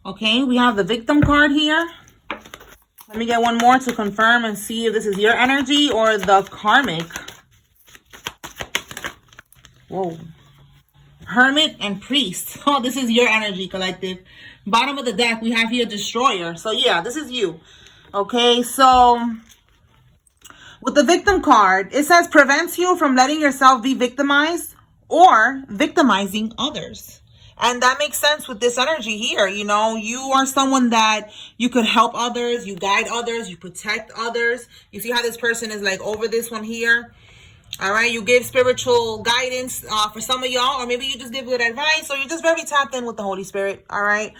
Okay, we have the victim card here. Let me get one more to confirm and see if this is your energy or the karmic. Whoa. Hermit and priest. Oh, this is your energy, collective. Bottom of the deck, we have here destroyer. So yeah, this is you. Okay, so with the victim card, it says prevents you from letting yourself be victimized or victimizing others. And that makes sense with this energy here. You know, you are someone that you could help others, you guide others, you protect others. You see how this person is like over this one here? All right, you give spiritual guidance for some of y'all, or maybe you just give good advice, or you're just very tapped in with the Holy Spirit. All right,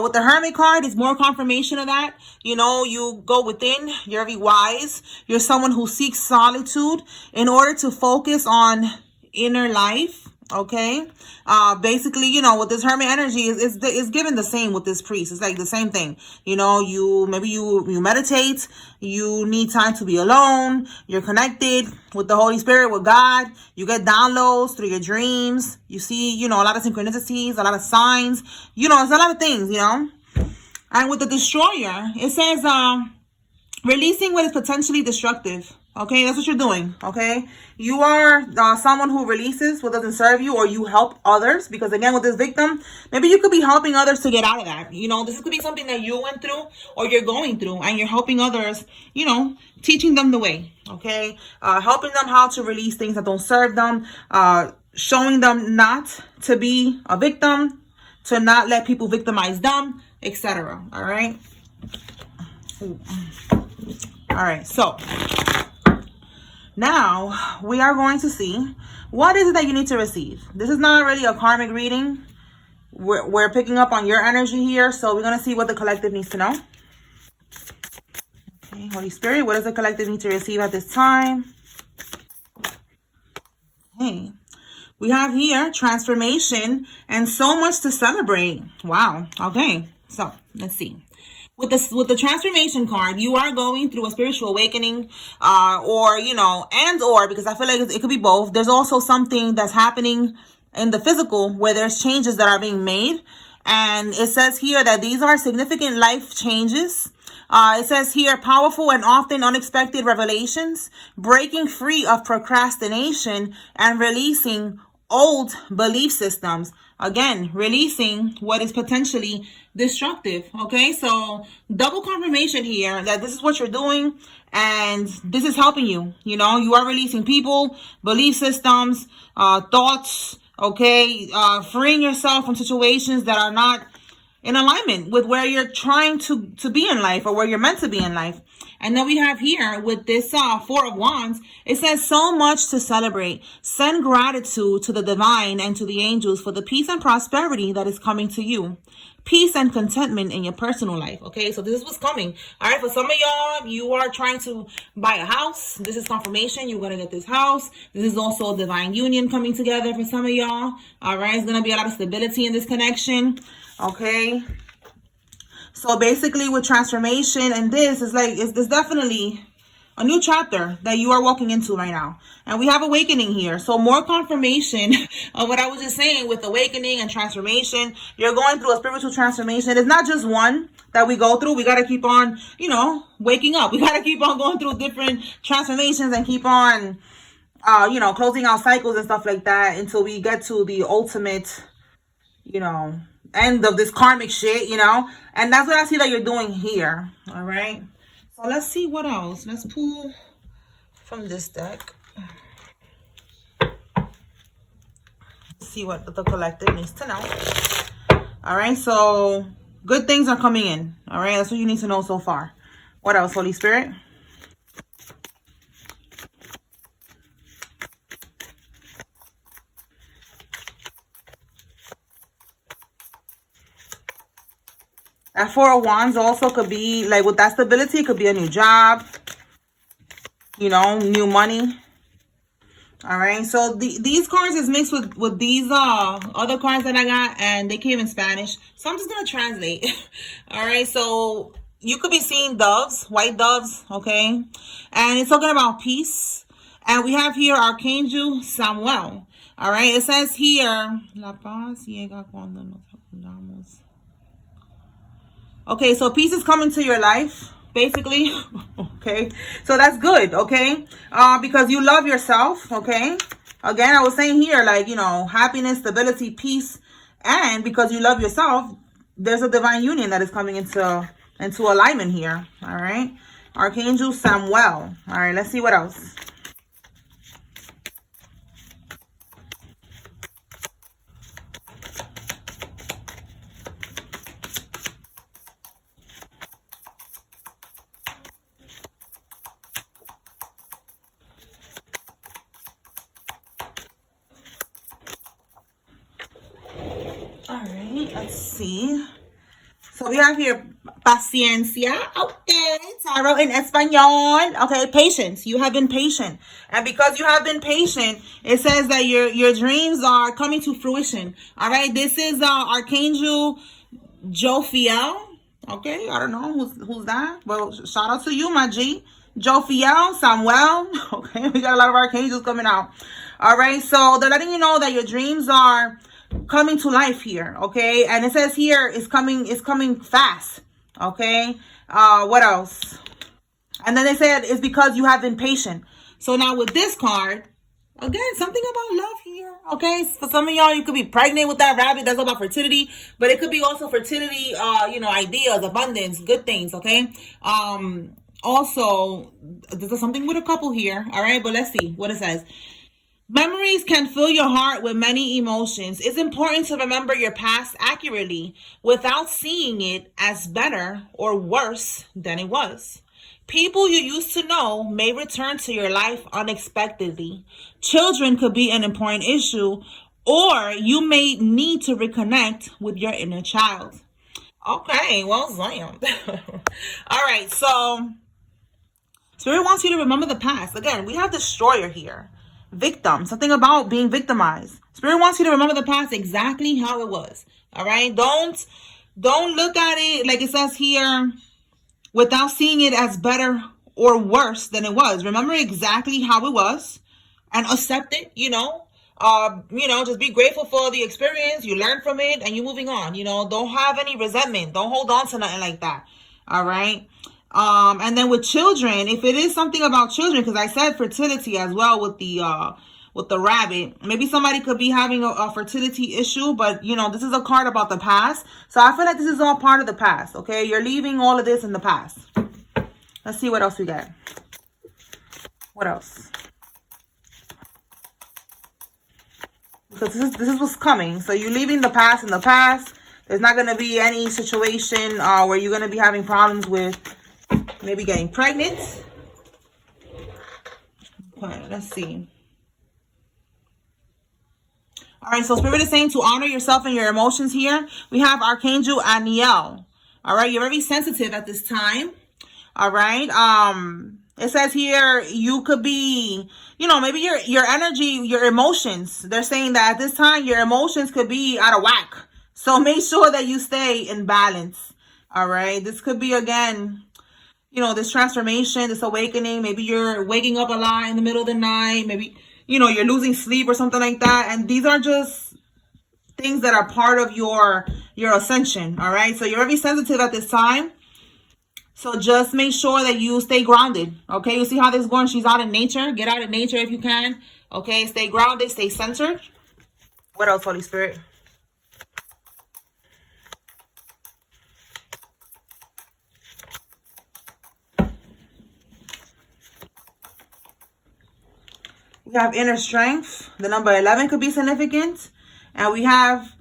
with the Hermit card, it's more confirmation of that. You know, you go within, you're very wise. You're someone who seeks solitude in order to focus on inner life. Okay, basically, you know, with this Hermit energy is given the same with this priest. It's like the same thing. You know, you meditate, you need time to be alone, you're connected with the Holy Spirit, with God, you get downloads through your dreams, you see, you know, a lot of synchronicities, a lot of signs, you know, it's a lot of things, you know. And with the destroyer, it says releasing what is potentially destructive. Okay, that's what you're doing. Okay, you are someone who releases what doesn't serve you, or you help others, because again, with this victim, maybe you could be helping others to get out of that. You know, this could be something that you went through or you're going through, and you're helping others, you know, teaching them the way. Okay, helping them how to release things that don't serve them, showing them not to be a victim, to not let people victimize them, etc. All right. All right, so now we are going to see what is it that you need to receive. This is not really a karmic reading. We're picking up on your energy here, so we're going to see what the collective needs to know. Okay, Holy Spirit, what does the collective need to receive at this time? Okay, we have here transformation and so much to celebrate. Wow. Okay, so let's see. With the transformation card, you are going through a spiritual awakening, or, you know, or because I feel like it could be both. There's also something that's happening in the physical where there's changes that are being made. And it says here that these are significant life changes. It says here, powerful and often unexpected revelations, breaking free of procrastination and releasing old belief systems. Again, releasing what is potentially destructive. Okay, so double confirmation here that this is what you're doing and this is helping you. You know, you are releasing people, belief systems, thoughts. Okay, freeing yourself from situations that are not in alignment with where you're trying to be in life, or where you're meant to be in life. And then we have here with this Four of Wands, it says so much to celebrate. Send gratitude to the divine and to the angels for the peace and prosperity that is coming to you. Peace and contentment in your personal life. Okay, so this is what's coming. All right, for some of y'all, you are trying to buy a house. This is confirmation. You're going to get this house. This is also a divine union coming together for some of y'all. All right, it's going to be a lot of stability in this connection. Okay, so basically with transformation and this is like, it's definitely a new chapter that you are walking into right now. And we have awakening here. So more confirmation of what I was just saying with awakening and transformation. You're going through a spiritual transformation. It's not just one that we go through. We got to keep on, you know, waking up. We got to keep on going through different transformations and keep on, you know, closing out cycles and stuff like that until we get to the ultimate, you know, end of this karmic shit, you know. And that's what I see that you're doing here. All right. So let's see what else. Let's pull from this deck. See what the collective needs to know. All right. So good things are coming in. All right. That's what you need to know so far. What else, Holy Spirit? That Four of Wands also could be, like, with that stability, it could be a new job, you know, new money. All right. So these cards is mixed with these other cards that I got, and they came in Spanish. So I'm just going to translate. All right. So you could be seeing doves, white doves. Okay. And it's talking about peace. And we have here Archangel Samuel. All right. It says here, La paz llega cuando nos acordamos. Okay, so peace is coming to your life, basically. Okay, so that's good. Okay, because you love yourself. Okay, again, I was saying here, like, you know, happiness, stability, peace, and because you love yourself, there's a divine union that is coming into alignment here. All right, Archangel Samuel. All right, let's see what else. All right, let's see. So we have here paciencia. Okay, tarot in español. Okay, patience. You have been patient, and because you have been patient, it says that your dreams are coming to fruition. All right, this is Archangel Jophiel. Okay, I don't know who's that. Well, shout out to you, my G. Jophiel, Samuel. Okay, we got a lot of archangels coming out. All right, so they're letting you know that your dreams are coming to life here. Okay, and it says here it's coming fast. Okay, what else? And then they said it's because you have been patient. So now with this card, again, something about love here. Okay, for some of y'all, you could be pregnant with that rabbit. That's about fertility, but it could be also fertility. You know, ideas, abundance, good things. Okay. Also, there's something with a couple here. All right, but let's see what it says. Memories can fill your heart with many emotions. It's important to remember your past accurately without seeing it as better or worse than it was. People you used to know may return to your life unexpectedly. Children could be an important issue, or you may need to reconnect with your inner child. Okay, well, Zion. All right, so Spirit wants you to remember the past. Again, we have Destroyer here. Victim, something about being victimized. Spirit wants you to remember the past exactly how it was. All right, don't look at it like it says here without seeing it as better or worse than it was. Remember exactly how it was and accept it. Just be grateful for the experience. You learn from it and you're moving on. Don't have any resentment. Don't hold on to nothing like that. All right. And then with children, if it is something about children, because I said fertility as well with the rabbit, maybe somebody could be having a fertility issue, but this is a card about the past. So I feel like this is all part of the past. Okay. You're leaving all of this in the past. Let's see what else we got. What else? Because this is what's coming. So you're leaving the past in the past. There's not going to be any situation where you're going to be having problems with maybe getting pregnant. Okay, let's see. All right, so Spirit is saying to honor yourself and your emotions here. We have Archangel Aniel. All right, you're very sensitive at this time. All right. It says here you could be, maybe your energy, your emotions. They're saying that at this time your emotions could be out of whack. So make sure that you stay in balance. All right. This could be, again, this transformation, this awakening. Maybe you're waking up a lot in the middle of the night. Maybe, you're losing sleep or something like that. And these are just things that are part of your ascension. All right. So you're very sensitive at this time. So just make sure that you stay grounded. Okay. You see how this is going? She's out in nature. Get out in nature if you can. Okay. Stay grounded. Stay centered. What else, Holy Spirit? We have inner strength. The number 11 could be significant. And we have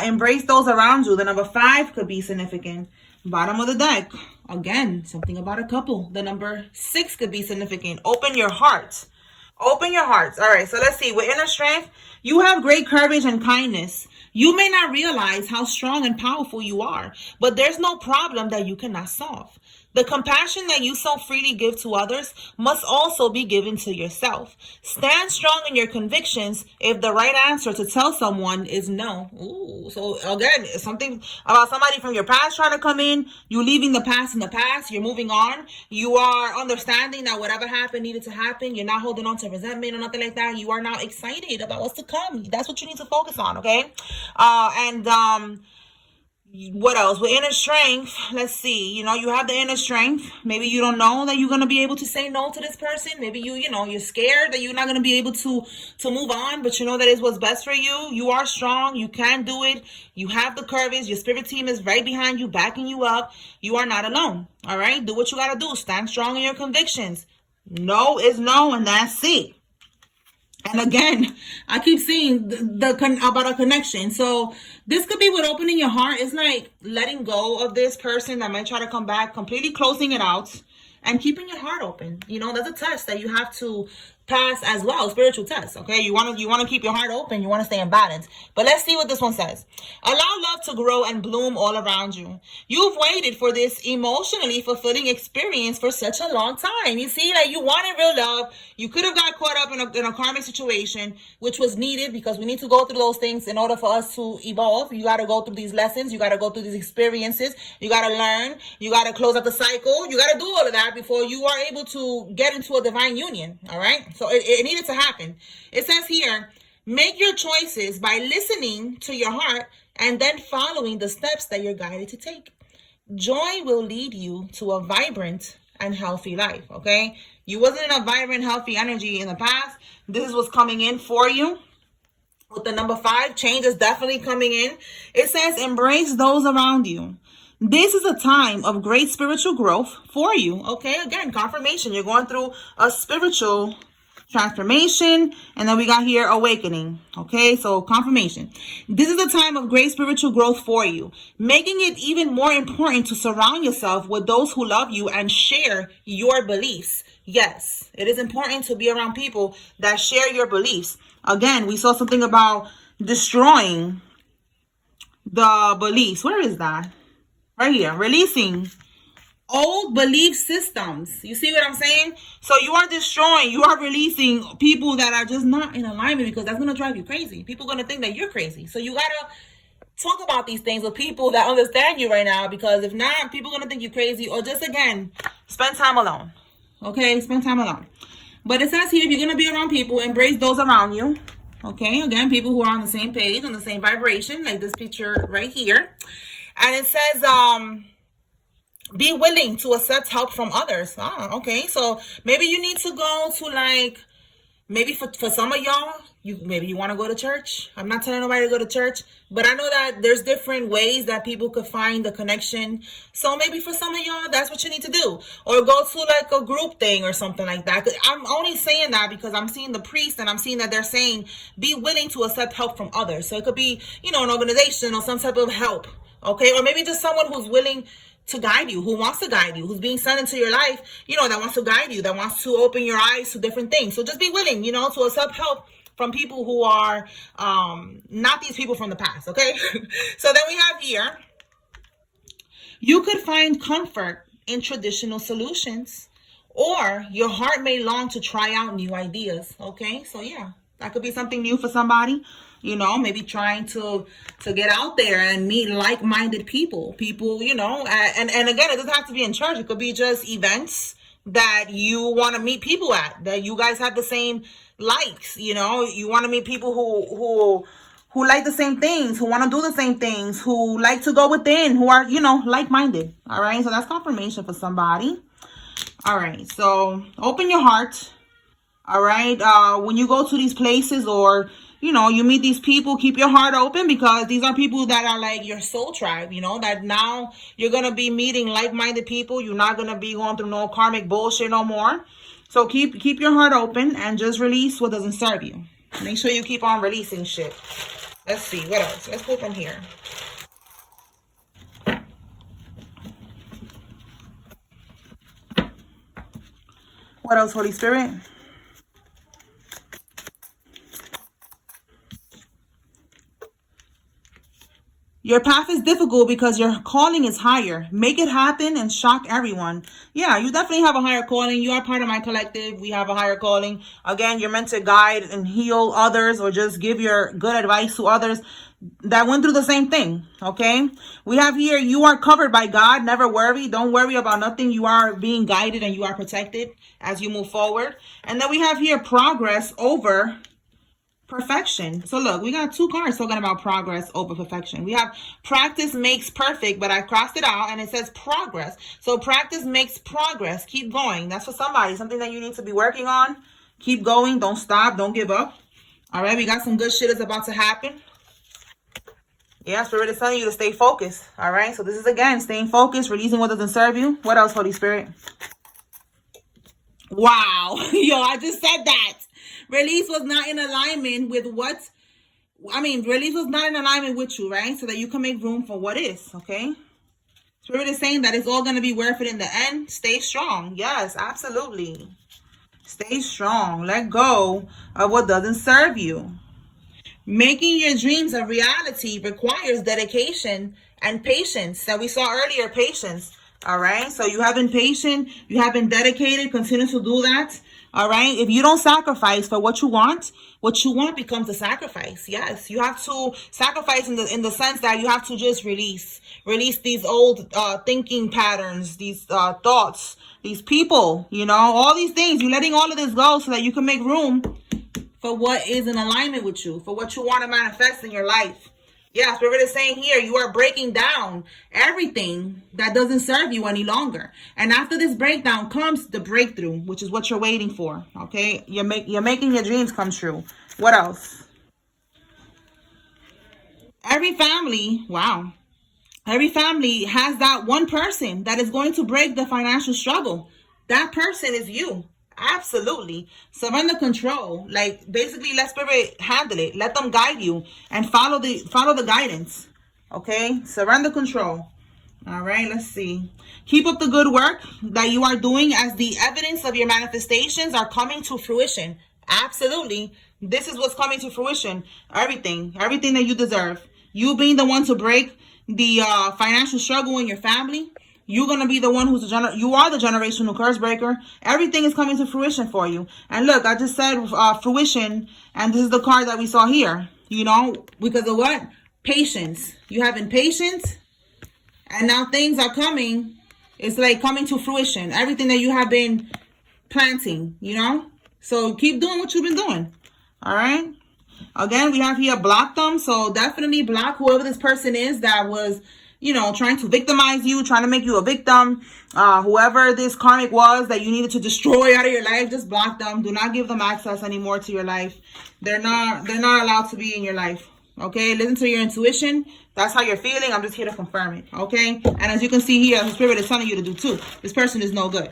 embrace those around you. The number 5 could be significant. Bottom of the deck. Again, something about a couple. The number 6 could be significant. Open your heart. Open your hearts. All right, so let's see. With inner strength, you have great courage and kindness. You may not realize how strong and powerful you are, but there's no problem that you cannot solve. The compassion that you so freely give to others must also be given to yourself. Stand strong in your convictions if the right answer to tell someone is no. Ooh, so again, something about somebody from your past trying to come in. You leaving the past in the past. You're moving on. You are understanding that whatever happened needed to happen. You're not holding on to resentment or nothing like that. You are now excited about what's to come. That's what you need to focus on, okay? What else? With inner strength, let's see. You have the inner strength. Maybe you don't know that you're gonna be able to say no to this person. Maybe you're scared that you're not gonna be able to move on, but you know that is what's best for you. You are strong. You can do it. You have the courage. Your spirit team is right behind you, backing you up. You are not alone. All right. Do what you gotta do. Stand strong in your convictions. No is no, and that's it. And again, I keep seeing about a connection. So this could be with opening your heart. It's like letting go of this person that might try to come back, completely closing it out, and keeping your heart open. That's a test that you have to pass as well, spiritual test. Okay, you want to keep your heart open. You want to stay in balance. But let's see what this one says. Allow love to grow and bloom all around you. You've waited for this emotionally fulfilling experience for such a long time. You see, like, you wanted real love. You could have got caught up in a karmic situation, which was needed, because we need to go through those things in order for us to evolve. You got to go through these lessons. You got to go through these experiences. You got to learn. You got to close out the cycle. You got to do all of that before you are able to get into a divine union. All right. So it needed to happen. It says here, make your choices by listening to your heart and then following the steps that you're guided to take. Joy will lead you to a vibrant and healthy life. Okay. You wasn't in a vibrant, healthy energy in the past. This was coming in for you. With the number 5, change is definitely coming in. It says, embrace those around you. This is a time of great spiritual growth for you. Okay, again, confirmation. You're going through a spiritual transformation, and then we got here awakening. Okay, so confirmation. This is a time of great spiritual growth for you, making it even more important to surround yourself with those who love you and share your beliefs. Yes, it is important to be around people that share your beliefs. Again, we saw something about destroying the beliefs. Where is that? Right here. Releasing old belief systems. You see what I'm saying? So you are destroying, you are releasing people that are just not in alignment, because that's going to drive you crazy. People are going to think that you're crazy. So you got to talk about these things with people that understand you right now, because if not, people are going to think you're crazy. Or just, again, spend time alone. Okay, spend time alone. But it says here, if you're going to be around people, embrace those around you. Okay, again, people who are on the same page, on the same vibration, like this picture right here. And it says, be willing to accept help from others. Okay. So maybe you need to go to, like, maybe for some of y'all, maybe you want to go to church. I'm not telling nobody to go to church, but I know that there's different ways that people could find the connection. So maybe for some of y'all, that's what you need to do. Or go to, like, a group thing or something like that. I'm only saying that because I'm seeing the priest, and I'm seeing that they're saying be willing to accept help from others. So it could be, an organization or some type of help. Okay. Or maybe just someone who's willing to guide you, who wants to guide you, who's being sent into your life, that wants to guide you, that wants to open your eyes to different things. So just be willing, to accept help from people who are not these people from the past. Okay. So then we have here, you could find comfort in traditional solutions, or your heart may long to try out new ideas. Okay. So yeah, that could be something new for somebody. Maybe trying to get out there and meet like-minded people, and again, it doesn't have to be in church. It could be just events that you want to meet people at, that you guys have the same likes. You want to meet people who like the same things, who want to do the same things, who like to go within, who are, like-minded. All right. So that's confirmation for somebody. All right. So open your heart. All right. When you go to these places, or you meet these people, keep your heart open, because these are people that are like your soul tribe, that now you're going to be meeting like-minded people. You're not going to be going through no karmic bullshit no more. So keep your heart open and just release what doesn't serve you. Make sure you keep on releasing shit. Let's see. What else? Let's go from here. What else, Holy Spirit? Your path is difficult because your calling is higher. Make it happen and shock everyone. Yeah, you definitely have a higher calling. You are part of my collective. We have a higher calling. Again, you're meant to guide and heal others, or just give your good advice to others that went through the same thing. Okay. We have here, you are covered by God. Never worry. Don't worry about nothing. You are being guided and you are protected as you move forward. And then we have here progress over perfection. So look, we got 2 cards talking about progress over perfection. We have practice makes perfect, but I crossed it out and it says progress. So practice makes progress. Keep going. That's for somebody. Something that you need to be working on. Keep going. Don't stop. Don't give up. All right. We got some good shit is about to happen. Yeah, Spirit is telling you to stay focused. All right. So this is, again, staying focused, releasing what doesn't serve you. What else, Holy Spirit? Wow. Yo, I just said that. Release was not in alignment with what, release was not in alignment with you, right? So that you can make room for what is, okay? Spirit is saying that it's all going to be worth it in the end. Stay strong. Yes, absolutely. Stay strong. Let go of what doesn't serve you. Making your dreams a reality requires dedication and patience. That we saw earlier, patience. All right. So you have been patient. You have been dedicated. Continue to do that. All right. If you don't sacrifice for what you want becomes a sacrifice. Yes. You have to sacrifice in the sense that you have to just release these old thinking patterns, these thoughts, these people, all these things. You're letting all of this go so that you can make room for what is in alignment with you, for what you want to manifest in your life. Yeah, Spirit is saying here, you are breaking down everything that doesn't serve you any longer. And after this breakdown comes the breakthrough, which is what you're waiting for. Okay, you're making your dreams come true. What else? Every family, wow. Every family has that one person that is going to break the financial struggle. That person is you. Absolutely. Surrender control. Like, basically, let Spirit handle it. Let them guide you and follow the guidance. Okay? Surrender control. All right, let's see. Keep up the good work that you are doing as the evidence of your manifestations are coming to fruition. Absolutely. This is what's coming to fruition. Everything that you deserve. You being the one to break the financial struggle in your family. You're going to be the one you are the generational curse breaker. Everything is coming to fruition for you. And look, I just said fruition, and this is the card that we saw here, because of what? Patience. You have impatience, and now things are coming. It's like coming to fruition. Everything that you have been planting, So keep doing what you've been doing. All right? Again, we have here block them. So definitely block whoever this person is that was trying to victimize you, trying to make you a victim. Whoever this karmic was that you needed to destroy out of your life, just block them. Do not give them access anymore to your life. They're not allowed to be in your life. Okay, listen to your intuition. That's how you're feeling. I'm just here to confirm it. Okay, and as you can see here, the Spirit is telling you to do too. This person is no good.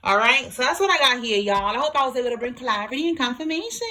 All right, so that's what I got here, y'all. I hope I was able to bring clarity and confirmation.